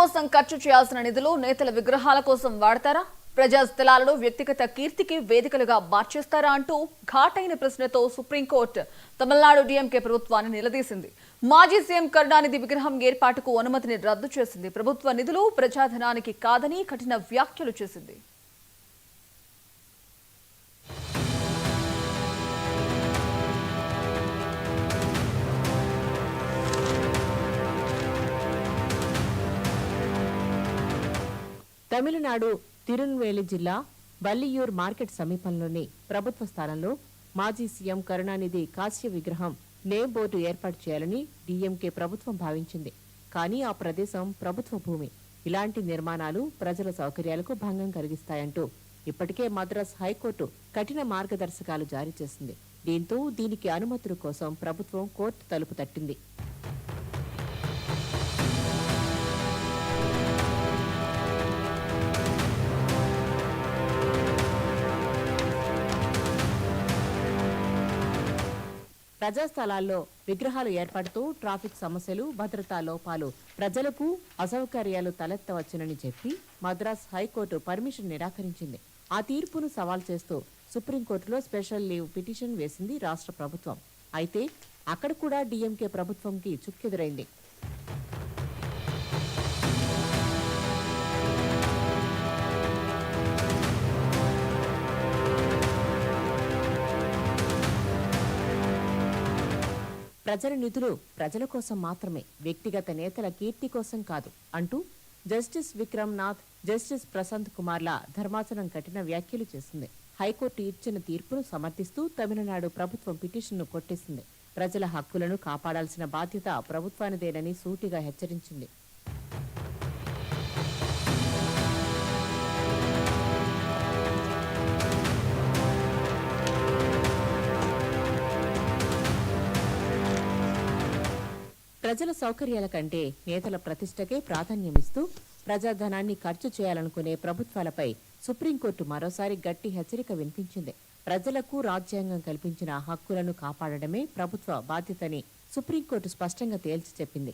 కోసం ఖర్చు చేయాల్సిన నిధులు నేతల విగ్రహాల కోసం వాడతారా? ప్రజా స్థలాలను వ్యక్తిగత కీర్తికి వేదికలుగా మార్చేస్తారా అంటూ ఘాటైన ప్రశ్నతో సుప్రీంకోర్టు తమిళనాడు డీఎంకే ప్రభుత్వాన్ని నిలదీసింది. మాజీ సీఎం కరుణానిధి విగ్రహం ఏర్పాటుకు అనుమతిని రద్దు చేసింది. ప్రభుత్వ నిధులు ప్రజాధనానికి కాదని కఠిన వ్యాఖ్యలు చేసింది. తమిళనాడు తిరునెల్వేలి జిల్లా వల్లియూర్ మార్కెట్ సమీపంలోని ప్రభుత్వ స్థలంలో మాజీ సీఎం కరుణానిధి కాస్య విగ్రహం నేమ్ బోర్డు ఏర్పాటు చేయాలని డీఎంకే ప్రభుత్వం భావించింది. కానీ ఆ ప్రదేశం ప్రభుత్వ భూమి. ఇలాంటి నిర్మాణాలు ప్రజల సౌకర్యాలకు భంగం కలిగిస్తాయంటూ ఇప్పటికే మద్రాస్ హైకోర్టు కఠిన మార్గదర్శకాలు జారీ చేసింది. దీంతో దీనికి అనుమతుల కోసం ప్రభుత్వం కోర్టు తలుపు తట్టింది. ప్రజాస్థలాల్లో విగ్రహాలు ఏర్పాటుతో ట్రాఫిక్ సమస్యలు, భద్రతా లోపాలు, ప్రజలకు అసౌకర్యాలు తలెత్తవచ్చునని చెప్పి మద్రాస్ హైకోర్టు పర్మిషన్ నిరాకరించింది. ఆ తీర్పును సవాల్ చేస్తూ సుప్రీంకోర్టులో స్పెషల్ లీవ్ పిటిషన్ వేసింది రాష్ట్ర ప్రభుత్వం. అయితే అక్కడ కూడా డీఎంకే ప్రభుత్వంకి చుక్కెదురైంది. ప్రజల నిధులు ప్రజల కోసం మాత్రమే, వ్యక్తిగత నేతల కీర్తి కోసం కాదు అంటూ జస్టిస్ విక్రమ్ నాథ్, జస్టిస్ ప్రశాంత్ కుమార్ల ధర్మాసనం కఠిన వ్యాఖ్యలు చేసింది. హైకోర్టు ఇచ్చిన తీర్పును సమర్థిస్తూ తమిళనాడు ప్రభుత్వం పిటిషన్ను కొట్టేసింది. ప్రజల హక్కులను కాపాడాల్సిన బాధ్యత ప్రభుత్వానిదేనని సూటిగా హెచ్చరించింది. ప్రజల సౌకర్యాల కంటే నేతల ప్రతిష్టకే ప్రాధాన్యమిస్తూ ప్రజాధనాన్ని ఖర్చు చేయాలనుకునే ప్రభుత్వాలపై సుప్రీంకోర్టు మరోసారి గట్టి హెచ్చరిక వినిపించింది. ప్రజలకు రాజ్యాంగం కల్పించిన హక్కులను కాపాడడమే ప్రభుత్వ బాధ్యతని సుప్రీంకోర్టు స్పష్టంగా తేల్చి చెప్పింది.